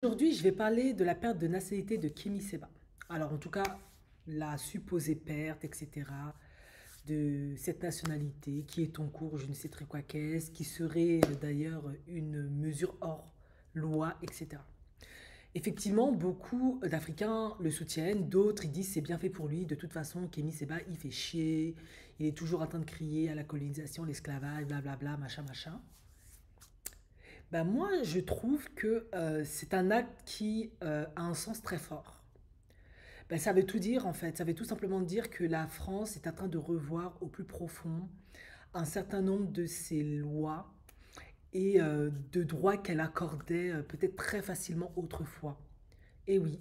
Aujourd'hui, je vais parler de la perte de nationalité de Kémy Séba. Alors, en tout cas, la supposée perte, etc., de cette nationalité qui est en cours, je ne sais très quoi qu'est-ce, qui serait d'ailleurs une mesure hors loi, etc. Effectivement, beaucoup d'Africains le soutiennent, d'autres ils disent c'est bien fait pour lui, de toute façon, Kémy Séba, il fait chier, il est toujours en train de crier à la colonisation, l'esclavage, blablabla, machin, machin. Ben moi, je trouve que c'est un acte qui a un sens très fort. Ben, ça veut tout dire en fait. Ça veut tout simplement dire que la France est en train de revoir au plus profond un certain nombre de ses lois et de droits qu'elle accordait peut-être très facilement autrefois. Et oui,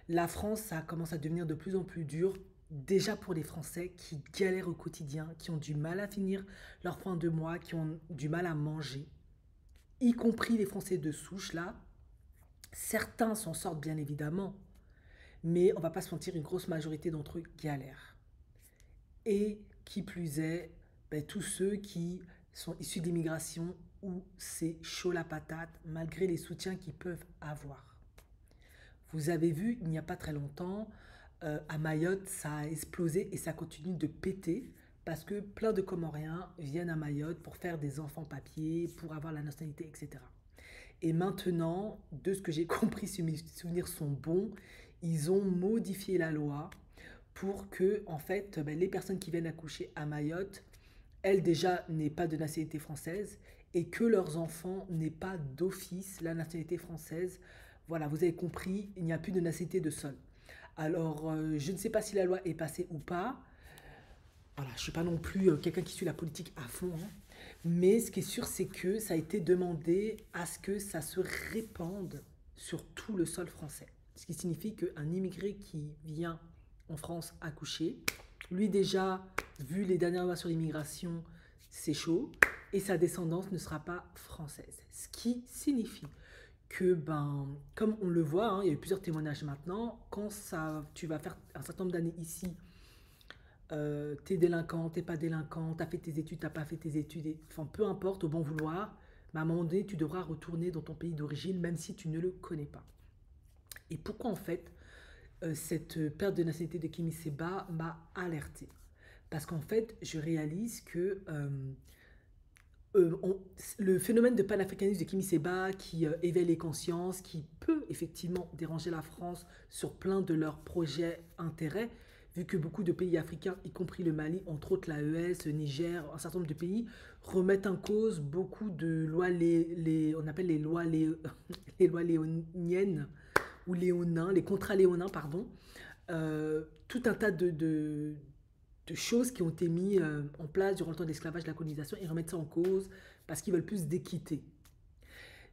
la France, ça commence à devenir de plus en plus dur, déjà pour les Français qui galèrent au quotidien, qui ont du mal à finir leur fin de mois, qui ont du mal à manger, y compris les Français de souche là. Certains s'en sortent bien évidemment, mais on va pas se mentir, une grosse majorité d'entre eux galèrent. Et qui plus est, ben, tous ceux qui sont issus de l'immigration où c'est chaud la patate malgré les soutiens qu'ils peuvent avoir. Vous avez vu, il n'y a pas très longtemps, à Mayotte, ça a explosé et ça continue de péter parce que plein de Comoriens viennent à Mayotte pour faire des enfants papiers, pour avoir la nationalité, etc. Et maintenant, de ce que j'ai compris, si mes souvenirs sont bons, ils ont modifié la loi pour que, en fait, ben, les personnes qui viennent accoucher à Mayotte, elles déjà n'aient pas de nationalité française et que leurs enfants n'aient pas d'office la nationalité française. Voilà, vous avez compris, il n'y a plus de nationalité de sol. Alors, je ne sais pas si la loi est passée ou pas. Voilà, je ne suis pas non plus quelqu'un qui suit la politique à fond, hein. Mais ce qui est sûr, c'est que ça a été demandé à ce que ça se répande sur tout le sol français. Ce qui signifie qu'un immigré qui vient en France accoucher, lui déjà, vu les dernières lois sur l'immigration, c'est chaud, et sa descendance ne sera pas française. Ce qui signifie que, ben, comme on le voit, hein, il y a eu plusieurs témoignages maintenant, quand ça, tu vas faire un certain nombre d'années ici, t'es délinquant, t'es pas délinquant, t'as fait tes études, t'as pas fait tes études, enfin peu importe, au bon vouloir, mais à un moment donné, tu devras retourner dans ton pays d'origine, même si tu ne le connais pas. Et pourquoi en fait cette perte de nationalité de Kimi Seba m'a alerté? Parce qu'en fait, je réalise que le phénomène de panafricanisme de Kimi Seba qui éveille les consciences, qui peut effectivement déranger la France sur plein de leurs projets intérêts, vu que beaucoup de pays africains, y compris le Mali, entre autres l'AES, le Niger, un certain nombre de pays, remettent en cause beaucoup de lois, on appelle les lois, les lois léoniennes, ou léonins, les contrats léonins, pardon, tout un tas de choses qui ont été mises en place durant le temps de l'esclavage, de la colonisation, et remettent ça en cause parce qu'ils veulent plus d'équité.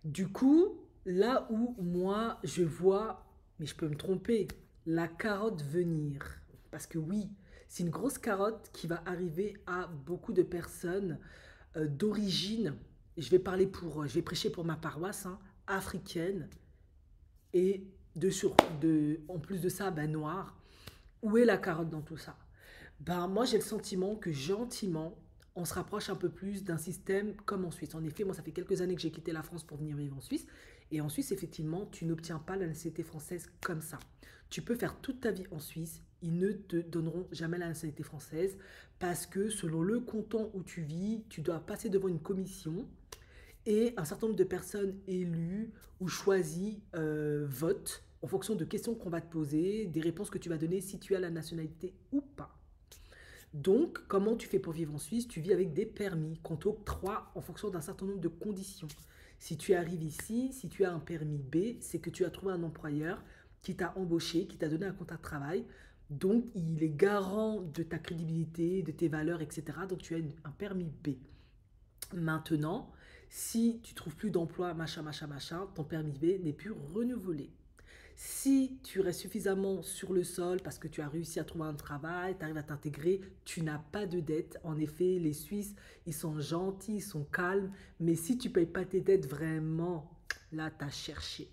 Du coup, là où moi je vois, mais je peux me tromper, la carotte venir, parce que oui, c'est une grosse carotte qui va arriver à beaucoup de personnes d'origine, je vais prêcher pour ma paroisse, hein, africaine, et en plus de ça, ben, noire. Où est la carotte dans tout ça? Ben, moi, j'ai le sentiment que gentiment, on se rapproche un peu plus d'un système comme en Suisse. En effet, moi, ça fait quelques années que j'ai quitté la France pour venir vivre en Suisse. Et en Suisse, effectivement, tu n'obtiens pas la nationalité française comme ça. Tu peux faire toute ta vie en Suisse, ils ne te donneront jamais la nationalité française parce que selon le canton où tu vis, tu dois passer devant une commission et un certain nombre de personnes élues ou choisies votent en fonction de questions qu'on va te poser, des réponses que tu vas donner si tu as la nationalité ou pas. Donc, comment tu fais pour vivre en Suisse? Tu vis avec des permis qu'on t'octroie en fonction d'un certain nombre de conditions. Si tu arrives ici, si tu as un permis B, c'est que tu as trouvé un employeur qui t'a embauché, qui t'a donné un contrat de travail. Donc, il est garant de ta crédibilité, de tes valeurs, etc. Donc, tu as un permis B. Maintenant, si tu trouves plus d'emploi, machin, machin, machin, ton permis B n'est plus renouvelé. Si tu restes suffisamment sur le sol parce que tu as réussi à trouver un travail, tu arrives à t'intégrer, tu n'as pas de dette. En effet, les Suisses, ils sont gentils, ils sont calmes, mais si tu ne payes pas tes dettes vraiment, là, tu as cherché.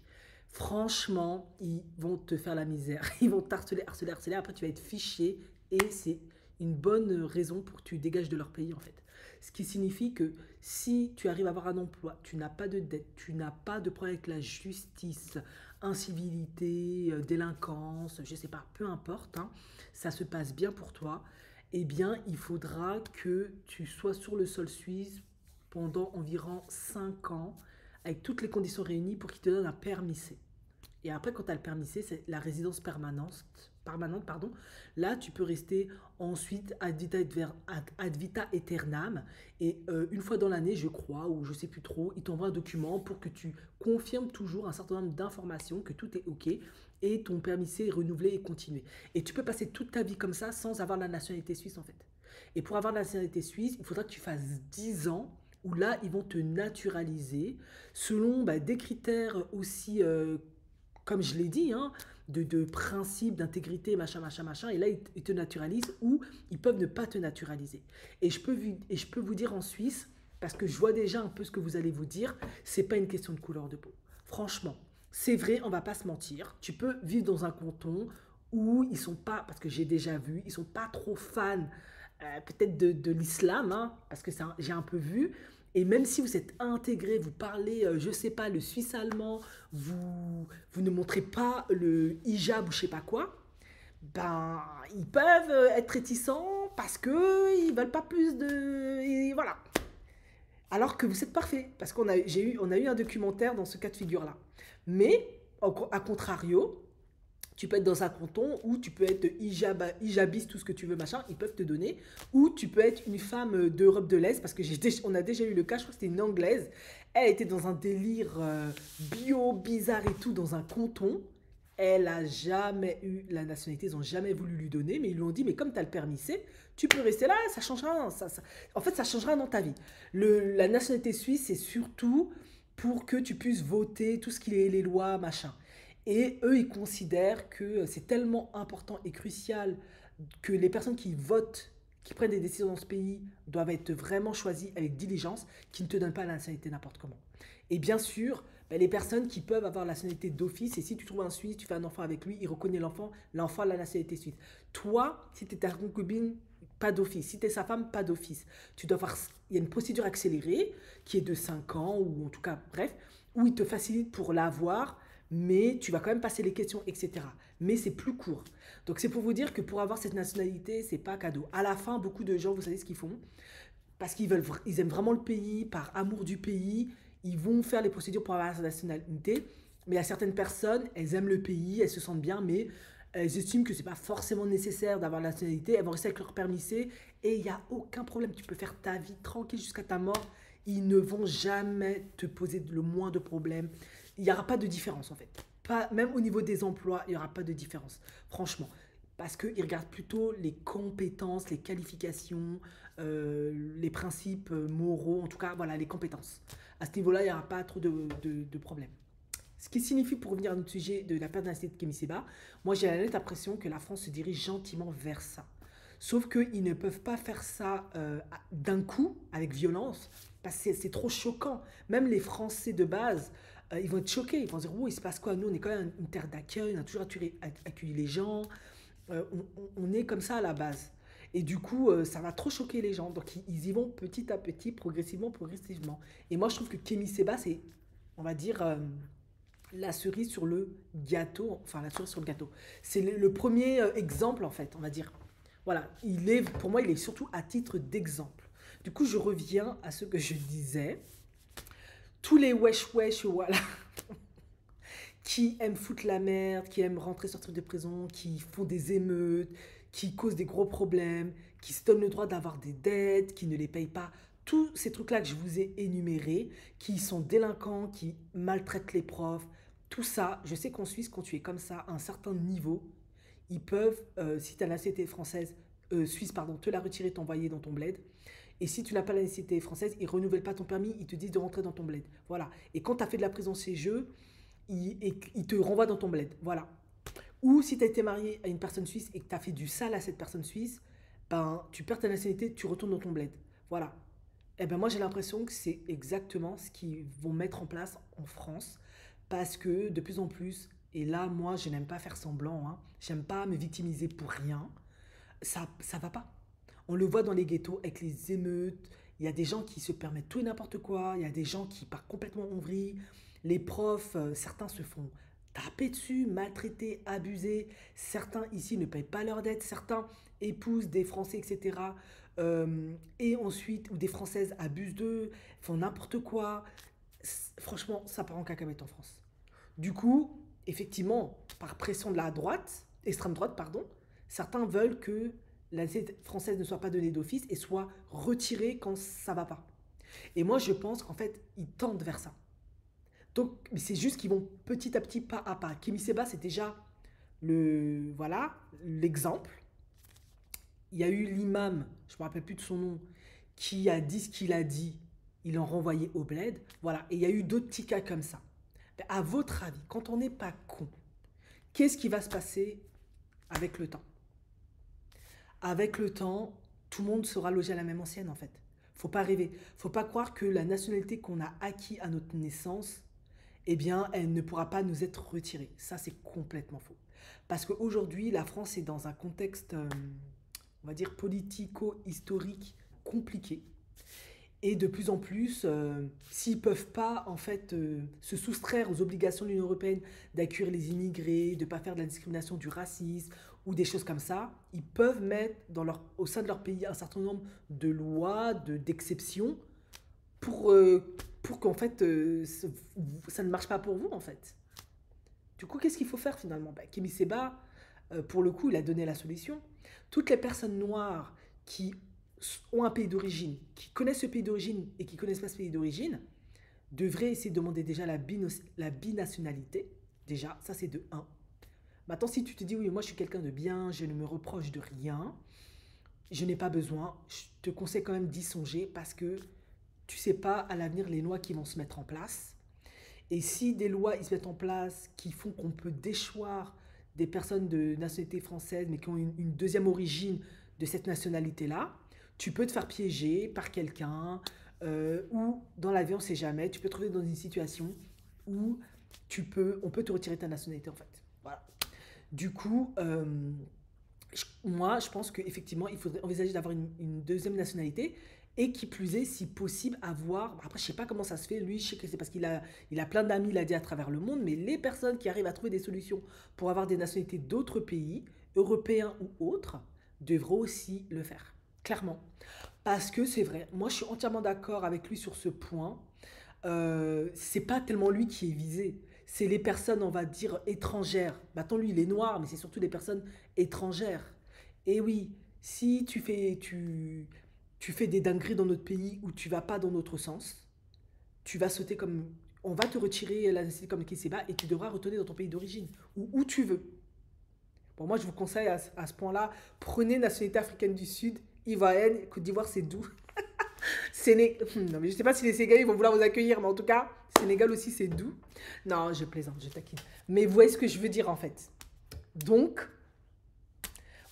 Franchement, ils vont te faire la misère. Ils vont t'harceler, harceler, harceler. Après, tu vas être fiché et c'est une bonne raison pour que tu dégages de leur pays, en fait. Ce qui signifie que si tu arrives à avoir un emploi, tu n'as pas de dette, tu n'as pas de problème avec la justice, incivilité, délinquance, je ne sais pas, peu importe, hein, ça se passe bien pour toi, eh bien, il faudra que tu sois sur le sol suisse pendant environ 5 ans, avec toutes les conditions réunies pour qu'il te donne un permis C. Et après, quand tu as le permis C, c'est la résidence permanente, pardon. Là, tu peux rester ensuite ad vita aeternam. Et une fois dans l'année, je crois, ou je sais plus trop, il t'envoie un document pour que tu confirmes toujours un certain nombre d'informations, que tout est OK. Et ton permis C est renouvelé et continué. Et tu peux passer toute ta vie comme ça sans avoir la nationalité suisse en fait. Et pour avoir la nationalité suisse, il faudra que tu fasses 10 ans où là, ils vont te naturaliser selon des critères aussi comme je l'ai dit, hein, de principes, d'intégrité, machin, machin, machin, et là, ils te naturalisent ou ils peuvent ne pas te naturaliser. Et je peux vous dire en Suisse, parce que je vois déjà un peu ce que vous allez vous dire, c'est pas une question de couleur de peau. Franchement, c'est vrai, on va pas se mentir. Tu peux vivre dans un canton où ils sont pas, parce que j'ai déjà vu, ils sont pas trop fans peut-être de l'islam, hein, parce que j'ai un peu vu. Et même si vous êtes intégré, vous parlez, je sais pas, le suisse allemand, vous ne montrez pas le hijab ou je sais pas quoi, ben ils peuvent être réticents parce que ils veulent pas plus de, et voilà. Alors que vous êtes parfait, parce on a eu un documentaire dans ce cas de figure là. Mais à contrario, tu peux être dans un canton où tu peux être hijabiste, tout ce que tu veux, machin, ils peuvent te donner. Ou tu peux être une femme d'Europe de l'Est, parce que on a déjà eu le cas, je crois que c'était une Anglaise. Elle était dans un délire bio, bizarre et tout, dans un canton. Elle a jamais eu la nationalité, ils n'ont jamais voulu lui donner, mais ils lui ont dit, mais comme tu as le permis C, tu peux rester là, ça changera. En fait, ça changera dans ta vie. La nationalité suisse, c'est surtout pour que tu puisses voter tout ce qui est les lois, machin. Et eux, ils considèrent que c'est tellement important et crucial que les personnes qui votent, qui prennent des décisions dans ce pays, doivent être vraiment choisies avec diligence, qui ne te donnent pas la nationalité n'importe comment. Et bien sûr, les personnes qui peuvent avoir la nationalité d'office, et si tu trouves un Suisse, tu fais un enfant avec lui, il reconnaît l'enfant a la nationalité suisse. Toi, si tu es ta concubine, pas d'office. Si tu es sa femme, pas d'office. Il y a une procédure accélérée qui est de 5 ans, ou en tout cas, bref, où il te facilite pour l'avoir, mais tu vas quand même passer les questions, etc. Mais c'est plus court. Donc c'est pour vous dire que pour avoir cette nationalité, c'est pas cadeau. À la fin, beaucoup de gens, vous savez ce qu'ils font, parce ils aiment vraiment le pays, par amour du pays, ils vont faire les procédures pour avoir sa nationalité. Mais il y a certaines personnes, elles aiment le pays, elles se sentent bien, mais elles estiment que c'est pas forcément nécessaire d'avoir la nationalité. Elles vont rester avec leur permis C et il n'y a aucun problème. Tu peux faire ta vie tranquille jusqu'à ta mort. Ils ne vont jamais te poser le moins de problèmes. Il n'y aura pas de différence en fait. Pas, même au niveau des emplois, il n'y aura pas de différence. Franchement. Parce qu'ils regardent plutôt les compétences, les qualifications, les principes moraux, en tout cas, voilà, les compétences. À ce niveau-là, il n'y aura pas trop de problèmes. Ce qui signifie, pour revenir à notre sujet de la perte d'identité de Kémy Séba, moi j'ai la nette impression que la France se dirige gentiment vers ça. Sauf qu'ils ne peuvent pas faire ça d'un coup, avec violence, parce que c'est trop choquant. Même les Français de base, ils vont être choqués. Ils vont se dire, oh, il se passe quoi? Nous, on est quand même une terre d'accueil, on a toujours accueilli les gens. On est comme ça à la base. Et du coup, ça va trop choquer les gens. Donc, ils y vont petit à petit, progressivement, progressivement. Et moi, je trouve que Kémy Séba, c'est, on va dire, la cerise sur le gâteau. Enfin, la cerise sur le gâteau. C'est le premier exemple, en fait, on va dire. Voilà, pour moi, il est surtout à titre d'exemple. Du coup, je reviens à ce que je disais. Tous les wesh wesh, voilà, qui aiment foutre la merde, qui aiment rentrer, sortir de prison, qui font des émeutes, qui causent des gros problèmes, qui se donnent le droit d'avoir des dettes, qui ne les payent pas. Tous ces trucs-là que je vous ai énumérés, qui sont délinquants, qui maltraitent les profs, tout ça, je sais qu'en Suisse, quand tu es comme ça, à un certain niveau, ils peuvent, si tu as la nationalité française, suisse, pardon, te la retirer, t'envoyer dans ton bled. Et si tu n'as pas la nationalité française, ils ne renouvellent pas ton permis, ils te disent de rentrer dans ton bled. Voilà. Et quand tu as fait de la prison chez eux, il te renvoie dans ton bled. Voilà. Ou si tu as été marié à une personne suisse et que tu as fait du sale à cette personne suisse, ben, tu perds ta nationalité, tu retournes dans ton bled. Voilà. Et ben moi, j'ai l'impression que c'est exactement ce qu'ils vont mettre en place en France. Parce que de plus en plus, et là, moi, je n'aime pas faire semblant, hein, j'aime pas me victimiser pour rien, ça va pas. On le voit dans les ghettos avec les émeutes, Il y a des gens qui se permettent tout et n'importe quoi. Il y a des gens qui partent complètement en vrille. Les profs, certains se font taper dessus, maltraiter, abuser. Certains ici ne payent pas leurs dettes. Certains épousent des Français, etc. Et ensuite, ou des Françaises abusent d'eux, font n'importe quoi. Franchement, ça part en cacahuète en France. Du coup, effectivement, par pression de la droite, extrême droite, pardon, certains veulent que la nationalité française ne soit pas donnée d'office et soit retirée quand ça va pas. Et moi, je pense qu'en fait, ils tendent vers ça. Donc, c'est juste qu'ils vont petit à petit, pas à pas. Kémy Séba, c'est déjà voilà, l'exemple. Il y a eu l'imam, je ne me rappelle plus de son nom, qui a dit ce qu'il a dit. Ils l'ont renvoyé au bled. Voilà. Et il y a eu d'autres petits cas comme ça. Mais à votre avis, quand on n'est pas con, qu'est-ce qui va se passer avec le temps? Avec le temps, tout le monde sera logé à la même ancienne en fait. Faut pas rêver. Faut pas croire que la nationalité qu'on a acquis à notre naissance, eh bien, elle ne pourra pas nous être retirée. Ça, c'est complètement faux. Parce qu'aujourd'hui, la France est dans un contexte, on va dire, politico-historique compliqué. Et de plus en plus, s'ils ne peuvent pas en fait se soustraire aux obligations de l'Union européenne d'accueillir les immigrés, de ne pas faire de la discrimination, du racisme ou des choses comme ça, ils peuvent mettre au sein de leur pays un certain nombre de lois, d'exceptions pour, pour qu'en fait ça ne marche pas pour vous en fait. Du coup, qu'est-ce qu'il faut faire finalement? Kémy Séba, pour le coup, il a donné la solution. Toutes les personnes noires qui ont un pays d'origine, qui connaissent ce pays d'origine et qui ne connaissent pas ce pays d'origine, devraient essayer de demander déjà la binationalité. Déjà, ça c'est de un. Maintenant, si tu te dis, oui, moi je suis quelqu'un de bien, je ne me reproche de rien, je n'ai pas besoin, je te conseille quand même d'y songer parce que tu ne sais pas à l'avenir les lois qui vont se mettre en place. Et si des lois ils se mettent en place qui font qu'on peut déchoir des personnes de nationalité française mais qui ont une deuxième origine de cette nationalité-là, tu peux te faire piéger par quelqu'un ou dans la vie, on ne sait jamais, tu peux te trouver dans une situation où on peut te retirer ta nationalité en fait. Voilà. Du coup, moi, je pense qu'effectivement, il faudrait envisager d'avoir une deuxième nationalité et qui plus est, si possible, avoir. Après, je ne sais pas comment ça se fait. Lui, je sais que c'est parce qu'il a plein d'amis, il a dit à travers le monde, mais les personnes qui arrivent à trouver des solutions pour avoir des nationalités d'autres pays, européens ou autres, devraient aussi le faire. Clairement. Parce que c'est vrai, moi je suis entièrement d'accord avec lui sur ce point. C'est pas tellement lui qui est visé, c'est les personnes, on va dire, étrangères. Maintenant, lui, il est noir, mais c'est surtout les personnes étrangères. Et oui, si tu fais des dingueries dans notre pays ou tu vas pas dans notre sens, tu vas sauter comme. On va te retirer la nationalité comme Kesseba et tu devras retourner dans ton pays d'origine ou où tu veux. Bon, moi, je vous conseille à ce point-là, prenez nationalité africaine du Sud, ivoirienne, Côte d'Ivoire, c'est doux. Non, mais je ne sais pas si les Sénégalais vont vouloir vous accueillir, mais en tout cas, Sénégal aussi, c'est doux. Non, je plaisante, je taquine. Mais vous voyez ce que je veux dire, en fait. Donc,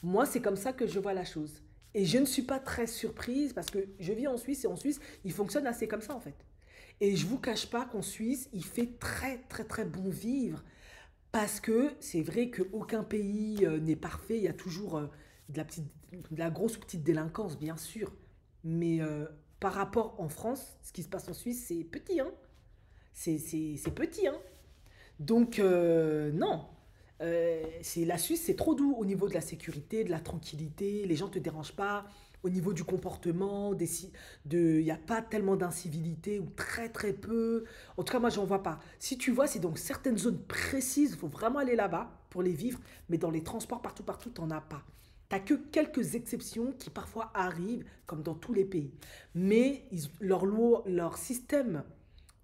moi, c'est comme ça que je vois la chose. Et je ne suis pas très surprise parce que je vis en Suisse et en Suisse, il fonctionne assez comme ça, en fait. Et je ne vous cache pas qu'en Suisse, il fait très, très, très bon vivre parce que c'est vrai qu'aucun pays n'est parfait. Il y a toujours de la grosse ou petite délinquance, bien sûr. Mais par rapport en France, ce qui se passe en Suisse, c'est petit, hein. C'est petit, hein. Donc, non. La Suisse, c'est trop doux au niveau de la sécurité, de la tranquillité. Les gens ne te dérangent pas. Au niveau du comportement, il n'y a pas tellement d'incivilité ou très très peu. En tout cas, moi, j'en vois pas. Si tu vois, c'est donc certaines zones précises. Il faut vraiment aller là-bas pour les vivre. Mais dans les transports, partout, partout, tu n'en as pas. Tu n'as que quelques exceptions qui parfois arrivent, comme dans tous les pays. Mais leur système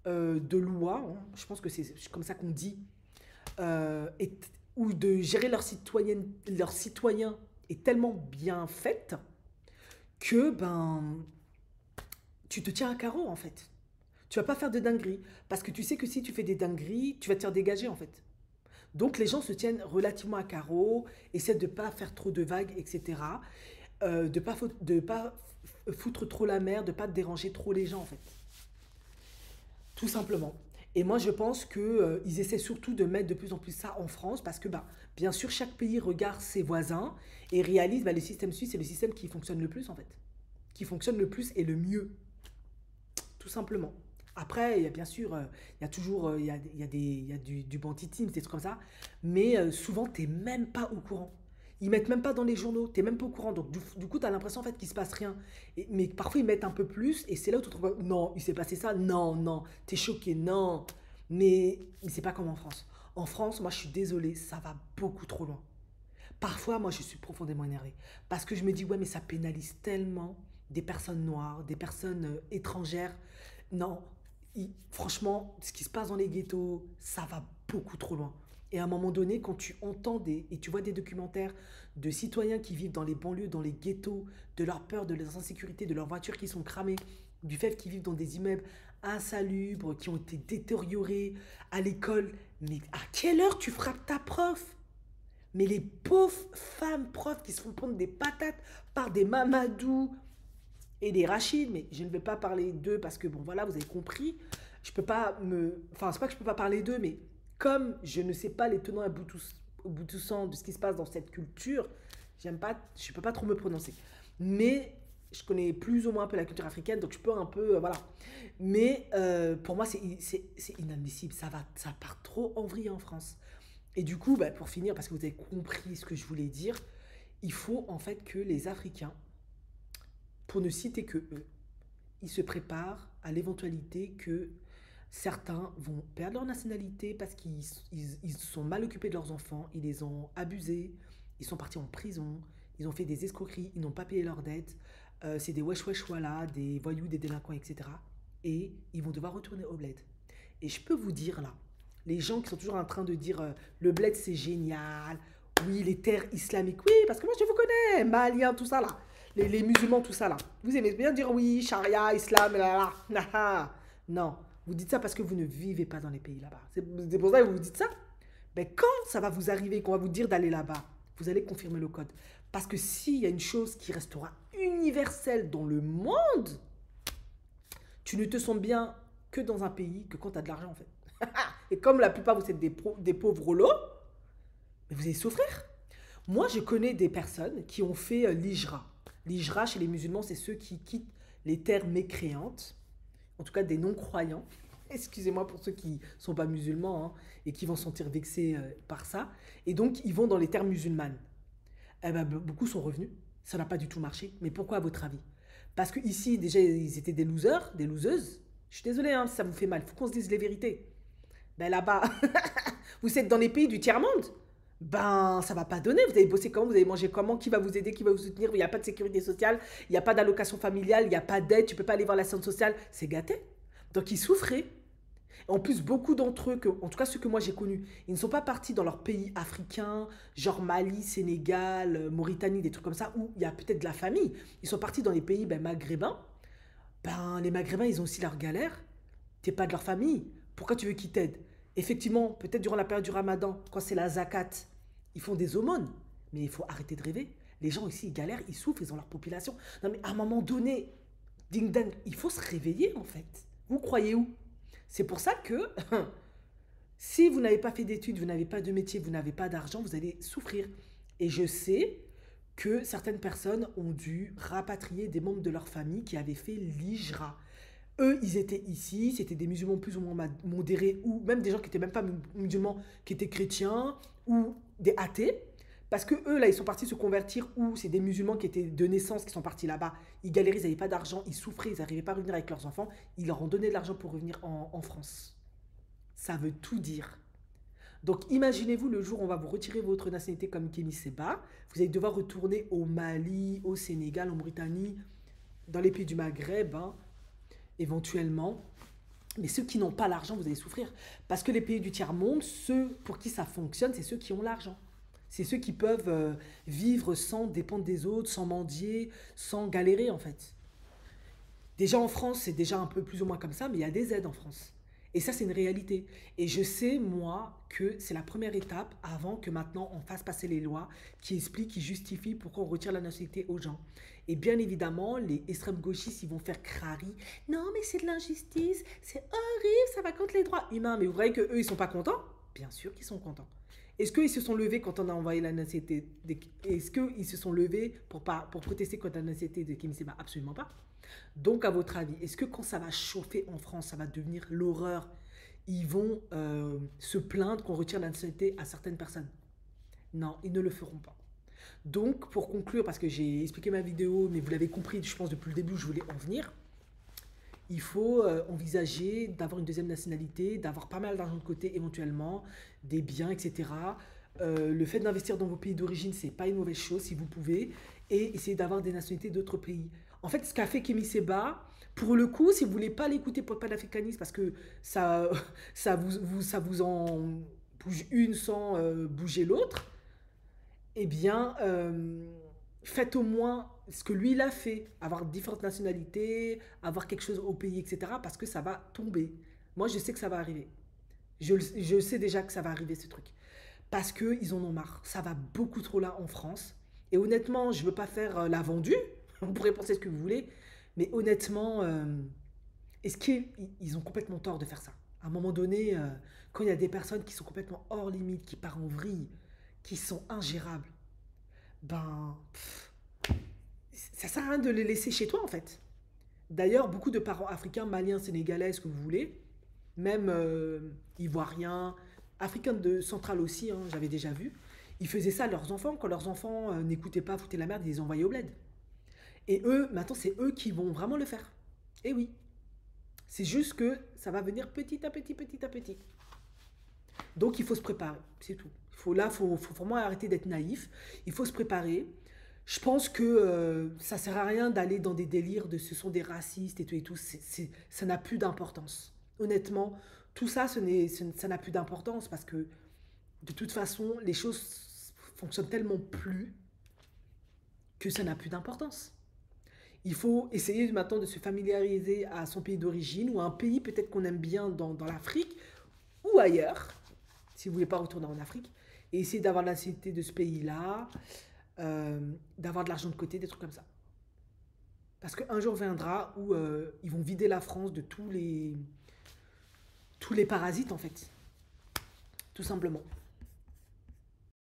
de loi, hein, je pense que c'est comme ça qu'on dit, ou de gérer leurs citoyens est tellement bien faite que tu te tiens à carreau en fait. Tu vas pas faire de dingueries parce que tu sais que si tu fais des dingueries, tu vas te faire dégager en fait. Donc les gens se tiennent relativement à carreau, essaient de ne pas faire trop de vagues, etc. De pas foutre trop la mer, de ne pas déranger trop les gens en fait. Tout simplement. Et moi je pense qu'ils essaient surtout de mettre de plus en plus ça en France parce que bien sûr chaque pays regarde ses voisins et réalise le système suisse est le système qui fonctionne le plus en fait. Qui fonctionne le plus et le mieux. tout simplement. Après, il y a bien sûr, il y a toujours, il y a du banditisme, des trucs comme ça, mais souvent, t'es même pas au courant. Ils mettent même pas dans les journaux, t'es même pas au courant. Donc, du coup, t'as l'impression en fait qu'il se passe rien. Mais parfois, ils mettent un peu plus, et c'est là où tu te trouves, non, il s'est passé ça, non, non, t'es choqué, non. Mais c'est pas comme en France. En France, moi, je suis désolée, ça va beaucoup trop loin. Parfois, moi, je suis profondément énervée. Parce que je me dis, ouais, mais ça pénalise tellement des personnes noires, des personnes étrangères. Non, franchement, ce qui se passe dans les ghettos, ça va beaucoup trop loin. Et à un moment donné, quand tu entends et tu vois des documentaires de citoyens qui vivent dans les banlieues, dans les ghettos, de leur peur, de leurs insécurités, de leurs voitures qui sont cramées, du fait qu'ils vivent dans des immeubles insalubres, qui ont été détériorés à l'école, mais à quelle heure tu frappes ta prof? Mais les pauvres femmes profs qui se font prendre des patates par des Mamadou et des Rachid, mais je ne vais pas parler d'eux parce que, bon, voilà, vous avez compris. Je peux pas me. Enfin, c'est pas que je peux pas parler d'eux, mais comme je ne sais pas les tenants aboutissants de ce qui se passe dans cette culture, j'aime pas, je peux pas trop me prononcer. Mais je connais plus ou moins un peu la culture africaine, donc je peux un peu. Voilà. Mais pour moi, c'est inadmissible. Ça part trop en vrille en France. Et du coup, bah, pour finir, parce que vous avez compris ce que je voulais dire, il faut en fait que les Africains, pour ne citer que eux, ils se préparent à l'éventualité que certains vont perdre leur nationalité parce qu'ils sont mal occupés de leurs enfants, ils les ont abusés, ils sont partis en prison, ils ont fait des escroqueries, ils n'ont pas payé leurs dettes, c'est des wesh wesh voilà, des voyous, des délinquants, etc. Et ils vont devoir retourner au bled. Et je peux vous dire là, les gens qui sont toujours en train de dire le bled c'est génial, oui les terres islamiques, oui parce que moi je vous connais, Maliens, tout ça là, les musulmans, tout ça là. Vous aimez bien dire oui, charia, islam, là là. Non, vous dites ça parce que vous ne vivez pas dans les pays là-bas. C'est pour ça que vous vous dites ça. Mais quand ça va vous arriver, qu'on va vous dire d'aller là-bas, vous allez confirmer le code. Parce que s'il y a une chose qui restera universelle dans le monde, tu ne te sens bien que dans un pays que quand tu as de l'argent en fait. Et comme la plupart vous êtes des pauvres rouleaux, mais vous allez souffrir. Moi, je connais des personnes qui ont fait l'hijra. L'hijra chez les musulmans, c'est ceux qui quittent les terres mécréantes, en tout cas des non-croyants. Excusez-moi pour ceux qui ne sont pas musulmans hein, et qui vont se sentir vexés par ça. Et donc, ils vont dans les terres musulmanes. Eh ben, beaucoup sont revenus. Ça n'a pas du tout marché. Mais pourquoi, à votre avis? Parce que ici, déjà, ils étaient des losers, des loseuses. Je suis désolée hein, si ça vous fait mal. Il faut qu'on se dise les vérités. Ben là-bas, vous êtes dans les pays du tiers-monde. Ben, ça va pas donner. Vous allez bosser comment? Vous allez manger comment? Qui va vous aider? Qui va vous soutenir? Il n'y a pas de sécurité sociale. Il n'y a pas d'allocation familiale. Il n'y a pas d'aide. Tu peux pas aller voir la centre sociale. C'est gâté. Donc, ils souffraient. En plus, beaucoup d'entre eux, en tout cas ceux que moi j'ai connus, ils ne sont pas partis dans leur pays africain, genre Mali, Sénégal, Mauritanie, des trucs comme ça, où il y a peut-être de la famille. Ils sont partis dans les pays ben, maghrébins. Ben, les maghrébins, ils ont aussi leurs galères. T'es pas de leur famille. Pourquoi tu veux qu'ils t'aident? Effectivement, peut-être durant la période du ramadan, quand c'est la zakat, ils font des aumônes. Mais il faut arrêter de rêver. Les gens ici, ils galèrent, ils souffrent, ils ont leur population. Non mais à un moment donné, ding dang, il faut se réveiller en fait. Vous croyez où? C'est pour ça que si vous n'avez pas fait d'études, vous n'avez pas de métier, vous n'avez pas d'argent, vous allez souffrir. Et je sais que certaines personnes ont dû rapatrier des membres de leur famille qui avaient fait l'hijra. Eux, ils étaient ici, c'était des musulmans plus ou moins modérés, ou même des gens qui n'étaient même pas musulmans, qui étaient chrétiens, ou des athées. Parce que eux, là, ils sont partis se convertir, ou c'est des musulmans qui étaient de naissance, qui sont partis là-bas. Ils galéraient, ils n'avaient pas d'argent, ils souffraient, ils n'arrivaient pas à revenir avec leurs enfants. Ils leur ont donné de l'argent pour revenir en France. Ça veut tout dire. Donc imaginez-vous le jour où on va vous retirer votre nationalité comme Kémy Seba. Vous allez devoir retourner au Mali, au Sénégal, en Mauritanie, dans les pays du Maghreb, hein, éventuellement. Mais ceux qui n'ont pas l'argent, vous allez souffrir. Parce que les pays du tiers-monde, ceux pour qui ça fonctionne, c'est ceux qui ont l'argent. C'est ceux qui peuvent vivre sans dépendre des autres, sans mendier, sans galérer en fait. Déjà en France, c'est déjà un peu plus ou moins comme ça, mais il y a des aides en France. Et ça, c'est une réalité. Et je sais, moi, que c'est la première étape avant que maintenant on fasse passer les lois qui expliquent, qui justifient pourquoi on retire la nationalité aux gens. Et bien évidemment, les extrêmes gauchistes, ils vont faire crari. Non, mais c'est de l'injustice, c'est horrible, ça va contre les droits humains. Mais vous voyez qu'eux, ils sont pas contents? Bien sûr qu'ils sont contents. Est-ce qu'ils se sont levés quand on a envoyé la nationalité Est-ce qu'ils se sont levés pour protester contre la nationalité de Kémy Seba? Absolument pas. Donc, à votre avis, est-ce que quand ça va chauffer en France, ça va devenir l'horreur, ils vont se plaindre qu'on retire la nationalité à certaines personnes? Non, ils ne le feront pas. Donc, pour conclure, parce que j'ai expliqué ma vidéo, mais vous l'avez compris, je pense depuis le début, je voulais en venir, il faut envisager d'avoir une deuxième nationalité, d'avoir pas mal d'argent de côté éventuellement, des biens, etc. Le fait d'investir dans vos pays d'origine, c'est pas une mauvaise chose si vous pouvez, et essayer d'avoir des nationalités d'autres pays. En fait, ce qu'a fait Kémy Seba, pour le coup, si vous voulez pas l'écouter pour le panafricanisme, parce que ça, ça vous en bouge une sans bouger l'autre, eh bien, faites au moins ce que lui, il a fait. Avoir différentes nationalités, avoir quelque chose au pays, etc. Parce que ça va tomber. Moi, je sais que ça va arriver. Je sais déjà que ça va arriver, ce truc. Parce qu'ils en ont marre. Ça va beaucoup trop là en France. Et honnêtement, je ne veux pas faire la vendue. Vous pourrez penser ce que vous voulez. Mais honnêtement, est-ce qu'ils ont complètement tort de faire ça? À un moment donné, quand il y a des personnes qui sont complètement hors limite, qui partent en vrille, qui sont ingérables, ben, ça sert à rien de les laisser chez toi en fait. D'ailleurs, beaucoup de parents africains, maliens, sénégalais, ce que vous voulez, même ivoiriens, africains de centrale aussi, hein, j'avais déjà vu, ils faisaient ça à leurs enfants. Quand leurs enfants n'écoutaient pas, foutaient la merde, ils les envoyaient au bled. Et eux, maintenant, c'est eux qui vont vraiment le faire. Et oui, c'est juste que ça va venir petit à petit, petit à petit. Donc il faut se préparer, c'est tout. Faut vraiment arrêter d'être naïf. Il faut se préparer. Je pense que ça sert à rien d'aller dans des délires de ce sont des racistes et tout et tout. Ça n'a plus d'importance. Honnêtement, tout ça, ça n'a plus d'importance parce que de toute façon, les choses fonctionnent tellement plus que ça n'a plus d'importance. Il faut essayer maintenant de se familiariser à son pays d'origine ou à un pays peut-être qu'on aime bien dans l'Afrique ou ailleurs, si vous ne voulez pas retourner en Afrique, et essayer d'avoir la nationalité de ce pays-là, d'avoir de l'argent de côté, des trucs comme ça. Parce qu'un jour viendra où ils vont vider la France de tous les parasites, en fait. Tout simplement.